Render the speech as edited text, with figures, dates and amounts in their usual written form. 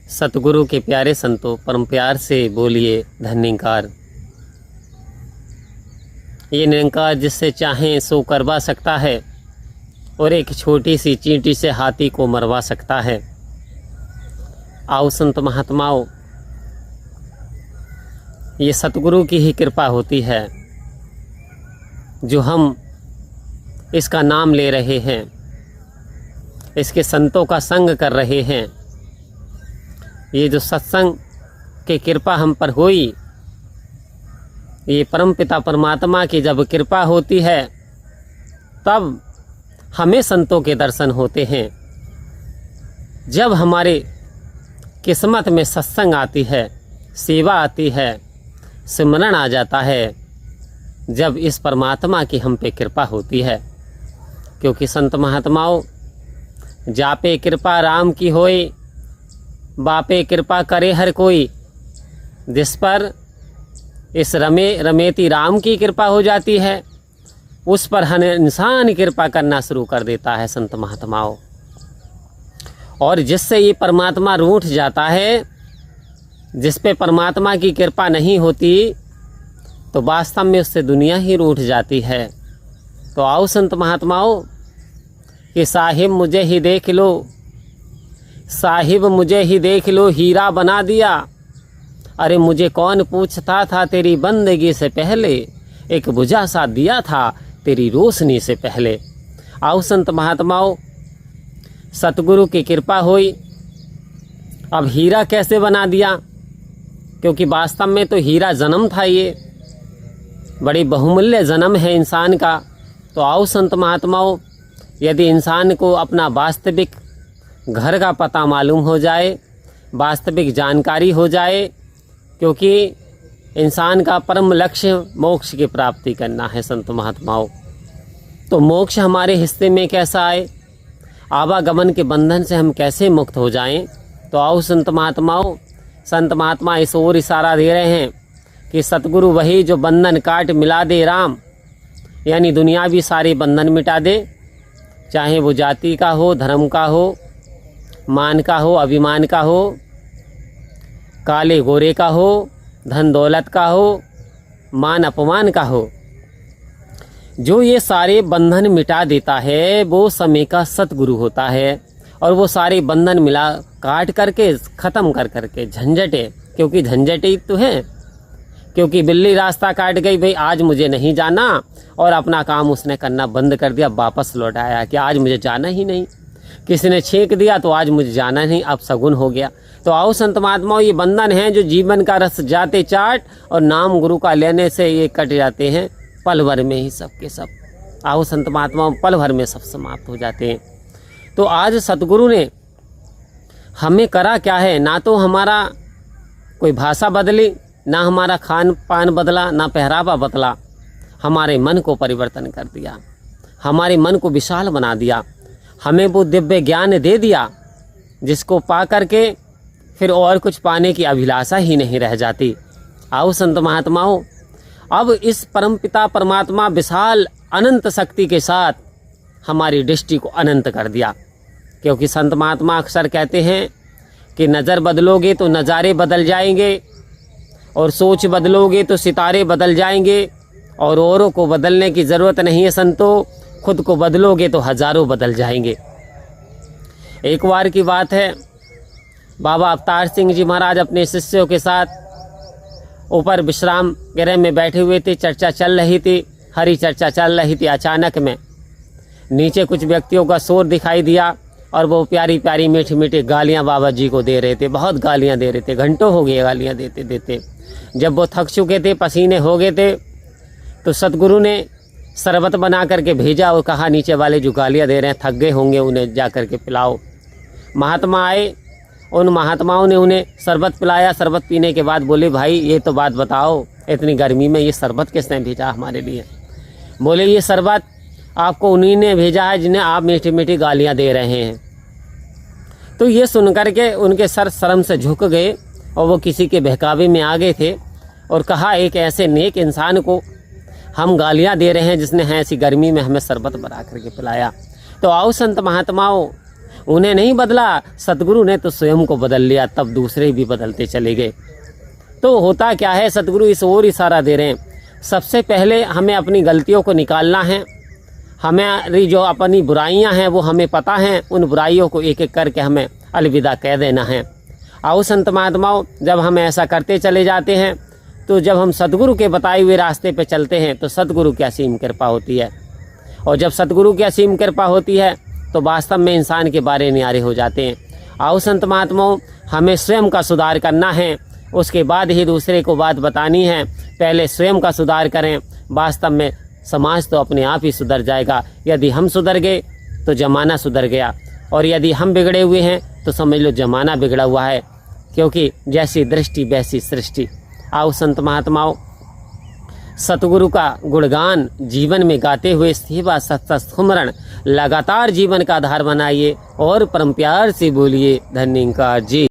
सतगुरु के प्यारे संतों, परम प्यार से बोलिए धन्यकार। ये निरंकार जिससे चाहें सो करवा सकता है और एक छोटी सी चींटी से हाथी को मरवा सकता है। आओ संत महात्माओं, ये सतगुरु की ही कृपा होती है जो हम इसका नाम ले रहे हैं, इसके संतों का संग कर रहे हैं। ये जो सत्संग की कृपा हम पर हुई, ये परमपिता परमात्मा की जब कृपा होती है तब हमें संतों के दर्शन होते हैं। जब हमारे किस्मत में सत्संग आती है, सेवा आती है, सिमरन आ जाता है, जब इस परमात्मा की हम पे कृपा होती है। क्योंकि संत महात्माओं, जापे कृपा राम की होई, बापे कृपा करे हर कोई। जिस पर इस रमेती राम की कृपा हो जाती है, उस पर हर इंसान कृपा करना शुरू कर देता है संत महात्माओं। और जिससे ये परमात्मा रूठ जाता है, जिस पे परमात्मा की कृपा नहीं होती, तो वास्तव में उससे दुनिया ही रूठ जाती है। तो आओ संत महात्माओं कि साहिब मुझे ही देख लो, साहिब मुझे ही देख लो, हीरा बना दिया। अरे मुझे कौन पूछता था तेरी बंदगी से पहले, एक बुझा सा दिया था तेरी रोशनी से पहले। आओ संत महात्माओं, सतगुरु की कृपा हुई। अब हीरा कैसे बना दिया? क्योंकि वास्तव में तो हीरा जन्म था, ये बड़ी बहुमूल्य जन्म है इंसान का। तो आओ संत महात्माओं, यदि इंसान को अपना वास्तविक घर का पता मालूम हो जाए, वास्तविक जानकारी हो जाए, क्योंकि इंसान का परम लक्ष्य मोक्ष की प्राप्ति करना है संत महात्माओं। तो मोक्ष हमारे हिस्से में कैसा आए, आवागमन के बंधन से हम कैसे मुक्त हो जाएं? तो आओ संत महात्माओं, संत महात्मा इस ओर इशारा दे रहे हैं कि सतगुरु वही जो बंधन काट मिला दे राम, यानी दुनियावी सारे बंधन मिटा दे, चाहे वो जाति का हो, धर्म का हो, मान का हो, अभिमान का हो, काले गोरे का हो, धन दौलत का हो, मान अपमान का हो। जो ये सारे बंधन मिटा देता है वो समय का सतगुरु होता है। और वो सारे बंधन मिला काट करके ख़त्म कर करके झंझटे, क्योंकि झंझटे ही तो है। क्योंकि बिल्ली रास्ता काट गई, भाई आज मुझे नहीं जाना, और अपना काम उसने करना बंद कर दिया, वापस लौट आया कि आज मुझे जाना ही नहीं। किसी ने छेक दिया तो आज मुझे जाना नहीं, अब सगुन हो गया। तो आओ संत महात्माओं, ये बंधन हैं जो जीवन का रस जाते चाट और नाम गुरु का लेने से ये कट जाते हैं पल भर में ही सब के सब। आओ संत महात्माओं, पल भर में सब समाप्त हो जाते हैं। तो आज सतगुरु ने हमें करा क्या है? ना तो हमारा कोई भाषा बदली, ना हमारा खान पान बदला, ना पहरावा बदला, हमारे मन को परिवर्तन कर दिया, हमारे मन को विशाल बना दिया। हमें वो दिव्य ज्ञान दे दिया जिसको पा करके फिर और कुछ पाने की अभिलाषा ही नहीं रह जाती। आओ संत महात्माओं, अब इस परमपिता परमात्मा विशाल अनंत शक्ति के साथ हमारी दृष्टि को अनंत कर दिया। क्योंकि संत महात्मा अक्सर कहते हैं कि नज़र बदलोगे तो नज़ारे बदल जाएंगे, और सोच बदलोगे तो सितारे बदल जाएंगे, और औरों को बदलने की ज़रूरत नहीं है संतों, खुद को बदलोगे तो हज़ारों बदल जाएंगे। एक बार की बात है, बाबा अवतार सिंह जी महाराज अपने शिष्यों के साथ ऊपर विश्राम गृह में बैठे हुए थे। चर्चा चल रही थी, हरी चर्चा चल रही थी। अचानक में नीचे कुछ व्यक्तियों का शोर दिखाई दिया, और वो प्यारी प्यारी मीठी मीठी गालियां बाबा जी को दे रहे थे। बहुत गालियां दे रहे थे, घंटों हो गए गालियां देते देते। जब वो थक चुके थे, पसीने हो गए थे, तो सतगुरु ने शरबत बना करके भेजा और कहा नीचे वाले जो गालियां दे रहे हैं थक गए होंगे, उन्हें जा करके पिलाओ। महात्मा आए, उन महात्माओं ने उन्हें शरबत पिलाया। शरबत पीने के बाद बोले, भाई ये तो बात बताओ, इतनी गर्मी में ये शरबत किसने भेजा हमारे लिए? बोले, ये शरबत आपको उन्हीं ने भेजा है जिन्हें आप मीठी मीठी गालियां दे रहे हैं। तो ये सुन करके उनके सर शर्म से झुक गए, और वो किसी के बहकावे में आ गए थे, और कहा, एक ऐसे नेक इंसान को हम गालियां दे रहे हैं जिसने है ऐसी गर्मी में हमें शरबत बना करके पिलाया। तो आओ संत महात्माओं, उन्हें नहीं बदला, सतगुरु ने तो स्वयं को बदल लिया, तब दूसरे भी बदलते चले गए। तो होता क्या है, सतगुरु इस ओर इशारा दे रहे हैं। सबसे पहले हमें अपनी गलतियों को निकालना है। हमारी जो अपनी बुराइयां हैं वो हमें पता हैं, उन बुराइयों को एक एक करके हमें अलविदा कह देना है। आओ संत महात्माओं, जब हम ऐसा करते चले जाते हैं तो जब हम सतगुरु के बताए हुए रास्ते पे चलते हैं तो सतगुरु की असीम कृपा होती है। और जब सतगुरु की असीम कृपा होती है तो वास्तव में इंसान के बारे न्यारे हो जाते हैं। आओ संत महात्माओं, हमें स्वयं का सुधार करना है, उसके बाद ही दूसरे को बात बतानी है। पहले स्वयं का सुधार करें, वास्तव में समाज तो अपने आप ही सुधर जाएगा। यदि हम सुधर गए तो ज़माना सुधर गया, और यदि हम बिगड़े हुए हैं तो समझ लो ज़माना बिगड़ा हुआ है, क्योंकि जैसी दृष्टि वैसी सृष्टि। आओ संत महात्माओं, सतगुरु का गुणगान जीवन में गाते हुए सेवा सत्संग स्मरण लगातार जीवन का आधार बनाइए और परम प्यार से बोलिए धन्यवाद जी।